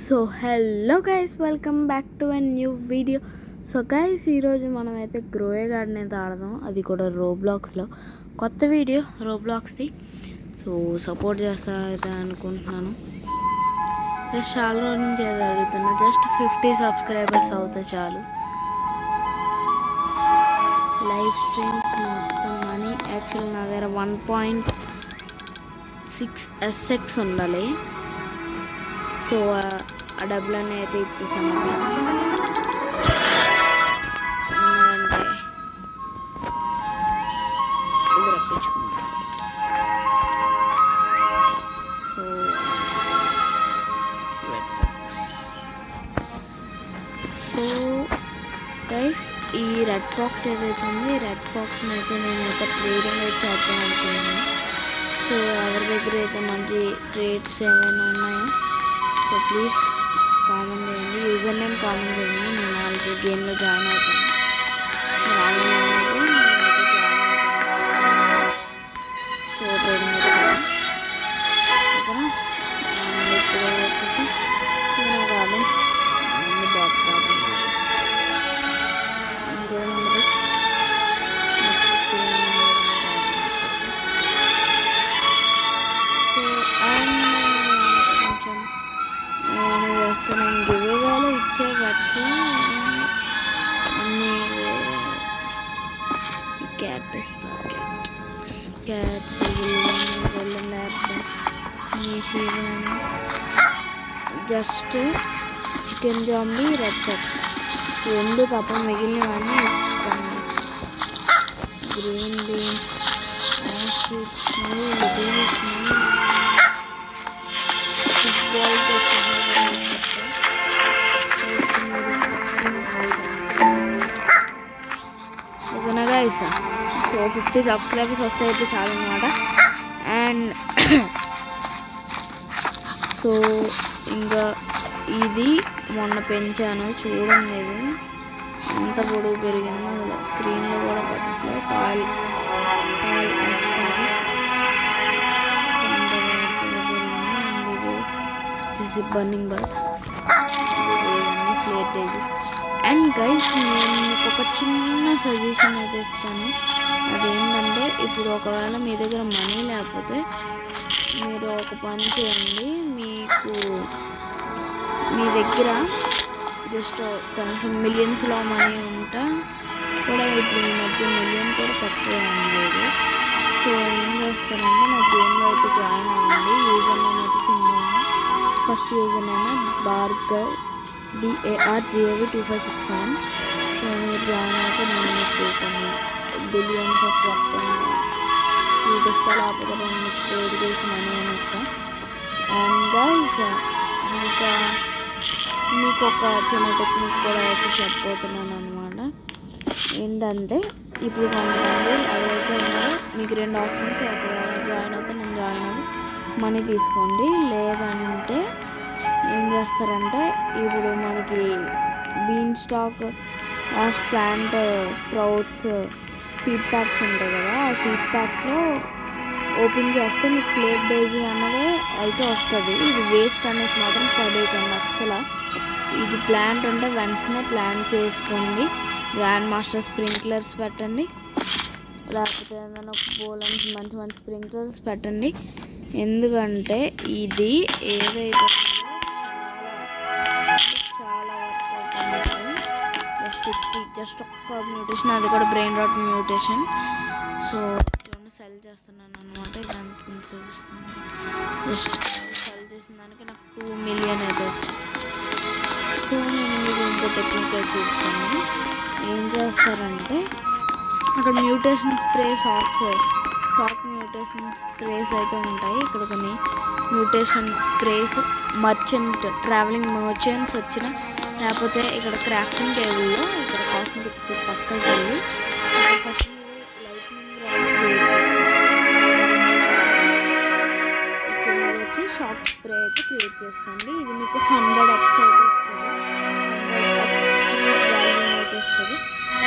So hello guys, welcome back to a new video. So guys, ఈరోజు మనమైతే గ్రోయే garden అయితే ఆడదాం, అది కూడా రోబ్లాక్స్లో. కొత్త వీడియో రోబ్లాక్స్ది. సో సపోర్ట్ చేస్తారైతే అనుకుంటున్నాను. జస్ట్ చాలా రోజుల నుంచి ఏదో అడుగుతున్నా, జస్ట్ 50 సబ్స్క్రైబర్స్ అవుతాయి చాలు. లైవ్ స్ట్రీమ్స్ మొత్తం మనీ యాక్చువల్ నా దగ్గర 1.6 SX ఉండాలి. సో ఆ డబ్బులన్నీ అయితే ఇచ్చేసాను. ఎందుకంటే ఇది రప్పించుకున్నాను. సో గైస్, ఈ రెడ్ ఫాక్స్ ఏదైతే ఉంది, ఈ రెడ్ ఫాక్స్ని అయితే నేనైతే ట్రేడింగ్ అయితే చేద్దాం అనుకున్నాను. సో ఎవరి దగ్గర అయితే మంచి ట్రేడ్స్ ఏమైనా ఉన్నాయో సో ప్లీజ్ కామెంట్ చేయండి, యూజర్ నేమ్ కామెంట్ చేయండి. నేను ఆల్రెడీ గేమ్లో జాయిన్ అవుతాను. సో ట్రేడింగ్ ఓకేనా. ఇప్పుడు వచ్చేసి కాదు బాట్ కాదు ఇంకేముంది. సో నేను గివేవాళ్ళు ఇచ్చే బట్టి అన్నీ క్యాట్ ఇస్తారు. క్యాట్ వెళ్ళిన laptop just chicken zombie red fox రెండు తప్ప మిగిలినవన్నీ ఇస్తాను. గ్రీన్ బీన్స్ ఓకేనా గైస్. సో 50 సబ్స్క్రైబర్స్ వస్తాయితే చాలు అనమాట. అండ్ సో ఇంకా ఇది మొన్న పెంచాను చూడండి, ఇది ఎంత పొడుగు పెరిగిందో అసలు స్క్రీన్లో కూడా పడట్లేదు. బర్నింగ్ బర్డ్ ఫ్లేట్ డేజెస్. అండ్ గైస్, నేను మీకు ఒక చిన్న సజెషన్ అయితే ఇస్తాను. అదేంటంటే, ఇప్పుడు ఒకవేళ మీ దగ్గర మనీ లేకపోతే మీరు ఒక పని చేయండి. మీకు మీ దగ్గర జస్ట్ కనీసం మిలియన్స్లో మనీ ఉంటా కూడా, ఇప్పుడు ఈ మధ్య మిలియన్ కూడా తక్కువ ఉండేది. సో ఏం చేస్తారంటే, నా గేమ్లో అయితే జాయిన్ అవ్వండి. యూజర్ నేమ్ అయితే single, first user name Bhargav BARGAV2567. So మీరు జాయిన్ అయితే నేను మీకు కొన్ని బిలియన్స్ ఆఫ్ వర్క్ చూపిస్తా, లేకపోతే నేను మీకు ట్రేడ్ చేసి మనీ అని ఇస్తాను. అండ్ గైస్, ఇంకా మీకు ఒక చిన్న టెక్నిక్ కూడా అయితే చెప్పబోతున్నాను అనమాట. ఏంటంటే, ఇప్పుడు కొంతమంది ఎవరైతే ఉన్నారో మీకు రెండు ఆప్షన్స్, ఒకవేళ జాయిన్ అయితే నేను జాయిన్ అవ్వి మనీ తీసుకోండి. లేదంటే ఏం చేస్తారంటే, ఇప్పుడు మనకి bean stalk plant sprouts seed packs ఉంటాయి కదా, ఆ సీడ్ ప్యాక్స్లో ఓపెన్ చేస్తే మీకు ఫ్లేట్ డేజీ అన్నదే అయితే వస్తుంది. ఇది వేస్ట్ అనేసి మాత్రం పడేయకండి అస్సలు. ఇది ప్లాంట్ అంటే వెంటనే ప్లాంట్ చేసుకోండి. గ్రాండ్ మాస్టర్ స్ప్రింక్లర్స్ పెట్టండి, లేకపోతే ఏదైనా బోలన్స్ మంచి మంచి స్ప్రింక్లర్స్ పెట్టండి. ఎందుకంటే ఇది ఏదైతే చాలా వర్క్ అవుతుంది. జస్ట్ ఒక్క మ్యూటేషన్, అది కూడా brain rot mutation. So sell చేస్తున్నాను అనమాట, ఇదంతా చూపిస్తాను. జస్ట్ సెల్ చేసిన దానికి నాకు 2 మిలియన్ అయితే వచ్చింది. సో నేను మీకు ఇంకో టెక్నిక్ అయితే చూస్తాను. ఏం చేస్తారంటే, అక్కడ mutation spray shock mutation sprays అయితే ఉంటాయి. ఇక్కడ కొన్ని మ్యూటేషన్ స్ప్రేస్ ట్రావెలింగ్ మర్చెంట్స్ వచ్చిన, లేకపోతే ఇక్కడ క్రాఫ్టింగ్ టేబుల్లో ఇక్కడ కాస్మెటిక్స్ పక్కకి వెళ్ళి ఫస్ట్ మీరు లైట్నింగ్ రాడ్ ఇక్కడ వచ్చి షాక్ స్ప్రే అయితే క్రియేట్ చేసుకోండి. ఇది మీకు 100x అయితే ఇస్తుంది, 100x అయితే ఇస్తుంది.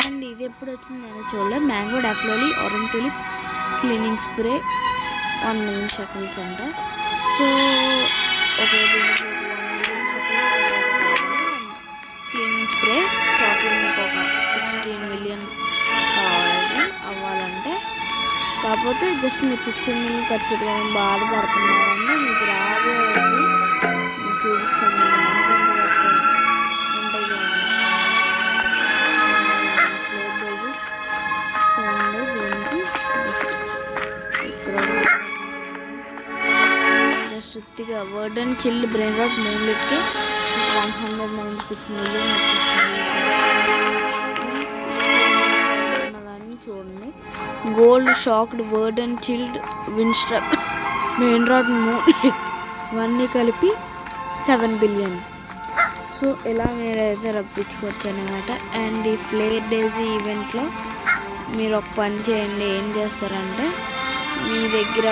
అండ్ ఇది ఎప్పుడు వచ్చింది నేను చూడలేదు. మ్యాంగో డాఫ్లోలీ orange tulip cleaning spray 1 million shekels అంట. సో ఓకే, దీనికి 1 million shekels కాకపోతే జస్ట్ మీరు 16 మిలియన్ ఖర్చు పెట్టుకోవడం బాధపడుతున్నారంటే మీకు రాబోయేది మీకు చూపిస్తాను నేను ఎంతెంత పడతాయి ఉంటాయి చూడండి. దీనికి జస్ట్ ఉత్తిగా word and chilled brain rot మూమెంట్కి 196 మిలియన్ ఉన్నదాన్ని చూడండి. Gold shocked word and chilled windstruck main rot moon ఇవన్నీ కలిపి 7 బిలియన్. సో ఇలా మీరైతే రప్పించుకోవచ్చు అనమాట. అండ్ ఈ ఫ్లేర్ డేజీ ఈవెంట్లో మీరు ఒక పని చేయండి. ఏం చేస్తారంటే మీ దగ్గర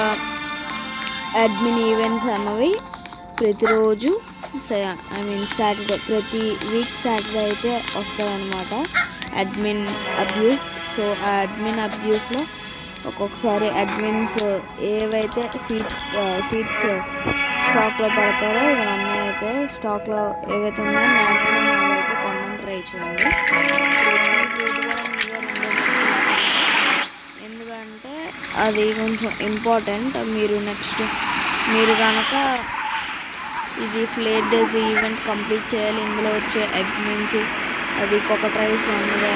అడ్మిన్ ఈవెంట్స్ అన్నవి ప్రతిరోజు సాటర్డే ప్రతి వీక్ సాటర్డే అయితే వస్తాయన్నమాట అడ్మిన్ అబ్యూస్. సో ఆ అడ్మిన్ అబ్యూస్లో ఒక్కొక్కసారి అడ్మిన్స్ ఏవైతే సీట్స్ స్టాక్లో పడతారో ఇవన్నీ అయితే స్టాక్లో ఏవైతే ఉన్నాయో మ్యాక్సిమం అవైతే కొనడానికి ట్రై చేయండి. ఎందుకంటే అది కొంచెం ఇంపార్టెంట్. మీరు కనుక ఇది ఫ్లేర్ డేస్ ఈవెంట్ కంప్లీట్ చేయాలి, ఇందులో వచ్చే ఎగ్ నుంచి అది ఒక రైస్ అందులో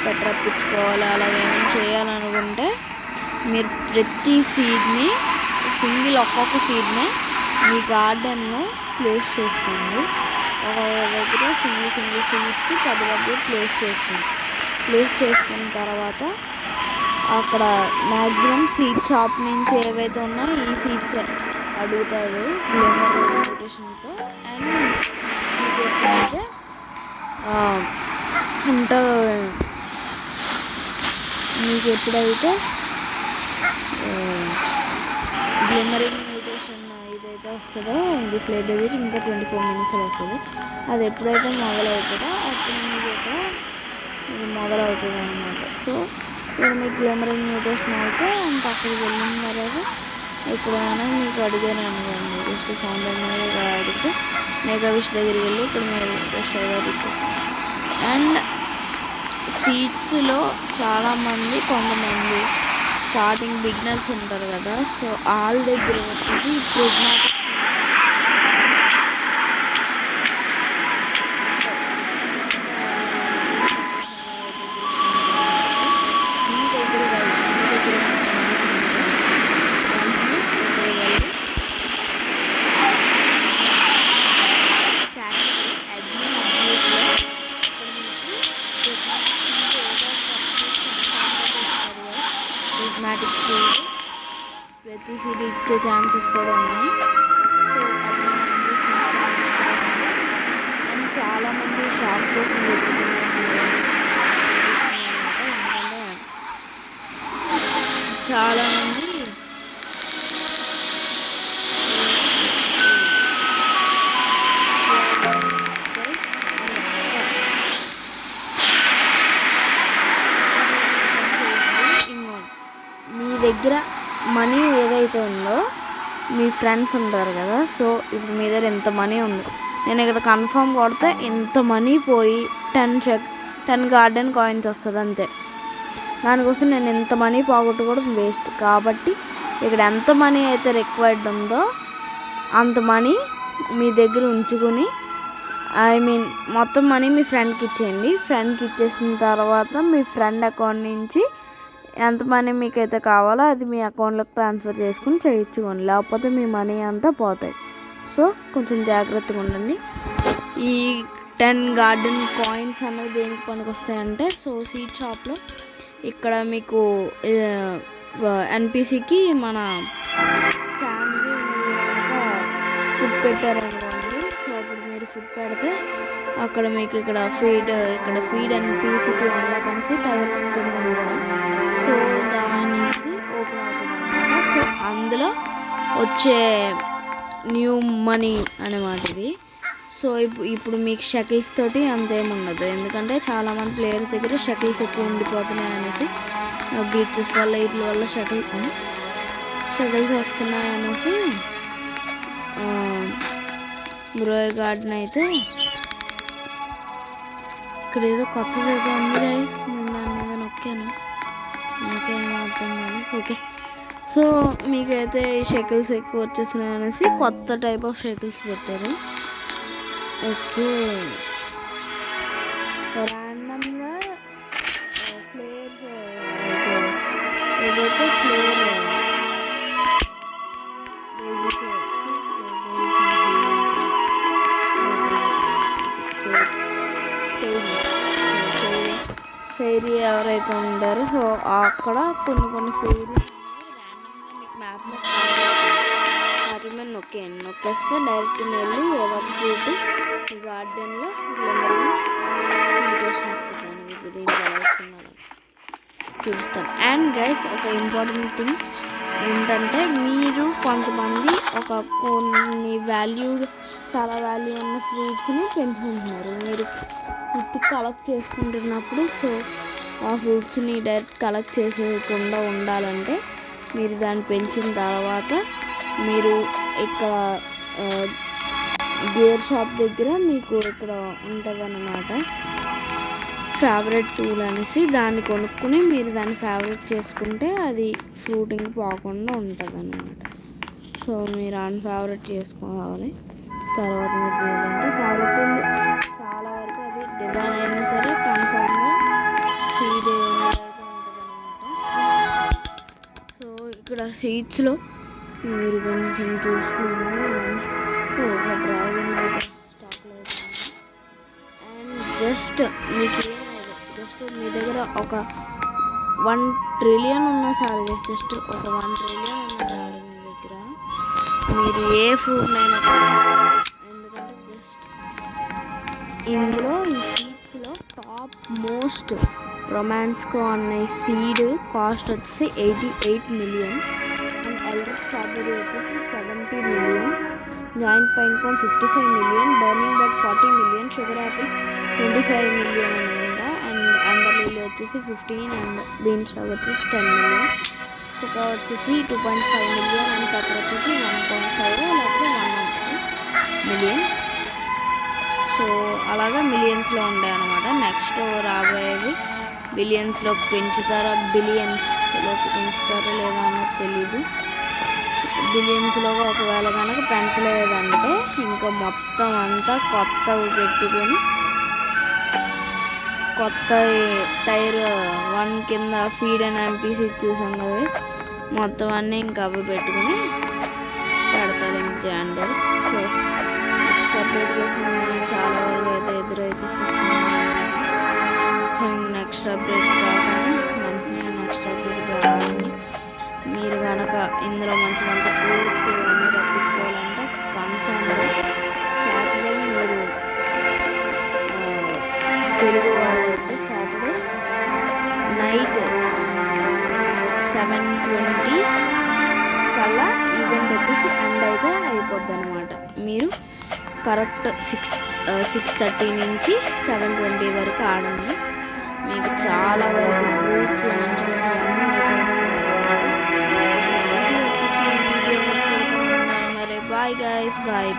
పెట్టరప్పించుకోవాలి, అలాగే ఏమైనా చేయాలనుకుంటే మీరు ప్రతి సీడ్ని ఒక్కొక్క సీడ్ని మీ గార్డెన్లో ప్లేస్ చేసుకోండి. ఒక దగ్గర సింగిల్ సీడ్స్ పెద్ద ప్లేస్ చేసుకున్న తర్వాత అక్కడ మ్యాక్సిమం సీడ్ షాప్ నుంచి ఏవైతే ఉన్నాయో ఈ సీడ్స్ అడుగుతాడు గ్లిమ్మర్ మ్యూటేషన్తో. అండ్ మీకు ఎప్పుడైతే గ్లిమ్మరింగ్ మ్యూటేషన్ ఇదైతే వస్తుందో ఇది ఫ్లేర్ డేజీ ఇంకా 24 మినిట్స్లో వస్తుంది. అది ఎప్పుడైతే మొదలవుతుందో అప్పుడు మీకు ఇక్కడ ఇది మొదలవుతుంది అనమాట. సో ఇప్పుడు మీకు గ్లిమ్మరింగ్ మ్యూటేషన్ అయితే అంత అక్కడికి వెళ్ళిన తర్వాత ఎప్పుడైనా మీకు అడిగాను అనుకోండి జస్ట్ ఫౌండర్ మీద అడిగితే మెగా విష్ దగ్గరికి వెళ్ళి ఇప్పుడు మీరు జస్ట్ అడిగి. అండ్ సీడ్స్లో కొంతమంది స్టార్టింగ్ బిగినర్స్ ఉంటారు కదా. సో వాళ్ళ దగ్గర వచ్చేసి ప్రిజ్మాటిక్ ప్రతి సీడ్ ఇచ్చే ఛాన్సెస్ కూడా ఉన్నాయి. సో అండ్ చాలామంది షాప్ కోసం వెతుకుతున్నారు. చాలామంది మీ దగ్గర మనీ ఏదైతే ఉందో మీ ఫ్రెండ్స్ ఉంటారు కదా. సో ఇప్పుడు మీ దగ్గర ఎంత మనీ ఉంది, నేను ఇక్కడ కన్ఫర్మ్ కొడితే ఇంత మనీ పోయి 10 గార్డెన్ కాయిన్స్ వస్తుంది అంతే. దానికోసం నేను ఎంత మనీ పోగొట్టుకోవడం వేస్ట్. కాబట్టి ఇక్కడ ఎంత మనీ అయితే రిక్వైర్డ్ ఉందో అంత మనీ మీ దగ్గర ఉంచుకుని మొత్తం మనీ మీ ఫ్రెండ్కి ఇచ్చేయండి. ఫ్రెండ్కి ఇచ్చేసిన తర్వాత మీ ఫ్రెండ్ అకౌంట్ నుంచి ఎంత మనీ మీకైతే కావాలో అది మీ అకౌంట్లోకి ట్రాన్స్ఫర్ చేసుకుని చేయించుకోండి, లేకపోతే మీ మనీ అంతా పోతాయి. సో కొంచెం జాగ్రత్తగా ఉండండి. ఈ 10 గార్డెన్ కాయిన్స్ అనేవి దేనికి పనికి వస్తాయంటే సో సీడ్ షాప్లో ఇక్కడ మీకు ఎన్పిసికి మన శామ్కి ఫుడ్ పెట్టారనుకోండి. సో అప్పుడు మీరు ఫుడ్ పెడితే అక్కడ మీకు ఇక్కడ ఫీడ్ ఎన్పిసికి వల్ల కలిసి టైర్ ఉంటుంది కూడా. సో దానికి ఓపెన్ అవుతుంది అనమాట. సో అందులో వచ్చే న్యూ మనీ అన్నమాట ఇది. సో ఇప్పుడు మీకు షకిల్స్ తోటి అంతేముండదు, ఎందుకంటే చాలామంది ప్లేయర్స్ దగ్గర షకిల్స్ ఎక్కువ ఉండిపోతున్నాయి అనేసి గ్లిచెస్ వల్ల వీటి వల్ల షకిల్స్ వస్తున్నాయి అనేసి గ్రోయ్ గార్డెన్ అయితే ఇక్కడ ఏదో కొత్తది ఏదో ఉంది గైస్. నేను దాని మీద నొక్కాను. నాకేం అర్థం కాదు. ఓకే, సో మీకైతే ఈ షెకిల్స్ ఎక్కువ వచ్చేసినాయి అనేసి కొత్త టైప్ ఆఫ్ షెకిల్స్ పెట్టారు. ఓకే, ర్యాండమ్గా ఫ్లేయర్స్ ఏదైతే ఫ్లేయర్ ఫెయిరీ ఎవరైతే ఉంటారో సో అక్కడ కొన్ని ఫెయిరీ ర్యాండమ్గా మీకు మ్యాప్ మీద వాటి మీద నొక్కేస్తే డైరెక్ట్ వెళ్ళి ఏదో ఒక ఫ్రూట్ ఈ గార్డెన్లో చూపిస్తాను. అండ్ గైస్, ఒక ఇంపార్టెంట్ థింగ్ ఏంటంటే మీరు కొంతమంది కొన్ని చాలా వాల్యూ ఉన్న ఫ్రూట్స్ని పెంచుకుంటున్నారు. మీరు ఫుడ్ కలెక్ట్ చేసుకుంటున్నప్పుడు సో ఆ ఫ్రూట్స్ని డైరెక్ట్ కలెక్ట్ చేసేయకుండా ఉండాలంటే మీరు దాన్ని పెంచిన తర్వాత మీరు ఇక్కడ గేర్ షాప్ దగ్గర మీకు ఇక్కడ ఉంటుంది అన్నమాట ఫేవరెట్ టూల్ అనేసి, దాన్ని కొనుక్కుని మీరు దాన్ని ఫేవరెట్ చేసుకుంటే అది ఫ్రూటింగ్ పోకుండా ఉంటుంది అన్నమాట. సో మీరు అన్ఫేవరెట్ చేసుకోవాలి. తర్వాత మీరు చేయాలంటే ఫేవరెట్ టూల్ చాలా వరకు అది డివైన్ అయినా సరే కన్ఫామ్గా సీడ్ ఉంటుంది అన్నమాట. సో ఇక్కడ సీడ్స్లో మీరు కొంచెం చూసుకుంటే ఒక డ్రాగన్ స్టాక్లో అయితే అండ్ జస్ట్ మీకు జస్ట్ మీ దగ్గర ఒక 1 ట్రిలియన్ ఉన్నా చాలు. జస్ట్ ఒక 1 ట్రిలియన్ ఉన్నా చాలు మీ దగ్గర. మీరు ఏ ఫ్రూట్నైనా ఎందుకంటే జస్ట్ ఇందులో ఈ సీడ్స్లో టాప్ మోస్ట్ రొమాన్స్కో అన్న సీడ్ కాస్ట్ వచ్చేసి 88 మిలియన్ అండ్ ఎల్డర్ స్ట్రాబెరీ వచ్చేసి 70 million, giant pine cone 55 million, burning bud 40 million, sugar apple 25 million అనమాట అండ్ అంబర్ లిల్లీ వచ్చేసి 15 అండ్ బీన్ స్టాక్ వచ్చేసి 10 మిలియన్, కుకా వచ్చేసి 2.5 మిలియన్ అండ్ పెప్పర్ వచ్చేసి 1.5 లేకపోతే 1 మిలియన్. సో అలాగా మిలియన్స్లో ఉంటాయి అన్నమాట. నెక్స్ట్ రాబోయేవి బిలియన్స్లోకి పెంచుతారా బిలియన్స్లోకి పెంచుతారా లేదా అన్నది తెలీదు. బిలియన్స్లో ఒకవేళ కనుక పెంచలేదంటే ఇంకా మొత్తం అంతా కొత్తవి పెట్టుకొని కొత్త టైర్ 1 కింద ఫీడ్ అండ్ ఎంపీసీ చూసాం కదా, మొత్తం అన్నీ ఇంకా అవి పెట్టుకుని పెడతాడు ఇంక జాండర్. సో నెక్స్ట్ అప్డేట్ కోసం చాలా వరకు అయితే ఎదురైతే సో ఇంక నెక్స్ట్ అప్డేట్ కావాలి మంచిగా నెక్స్ట్ అప్డేట్ కావాలని మీరు కనుక ఇందులో మంచి ఫ్రూట్స్ అన్నీ తప్పించుకోవాలంటే కన్ఫర్మ్గా సాటర్డే మీరు తెలుగు వాళ్ళు అయితే సాటర్డే నైట్ 7:20 కల్లా ఈవెంట్ వచ్చేసి ఎండ్ అయితే అయిపోద్ది అనమాట. మీరు కరెక్ట్ 6:30 నుంచి 7:20 వరకు ఆడండి. మీకు చాలా వరకు ఫ్రూట్స్ మంచి మరి బాయ్ గైస్, బాయ్.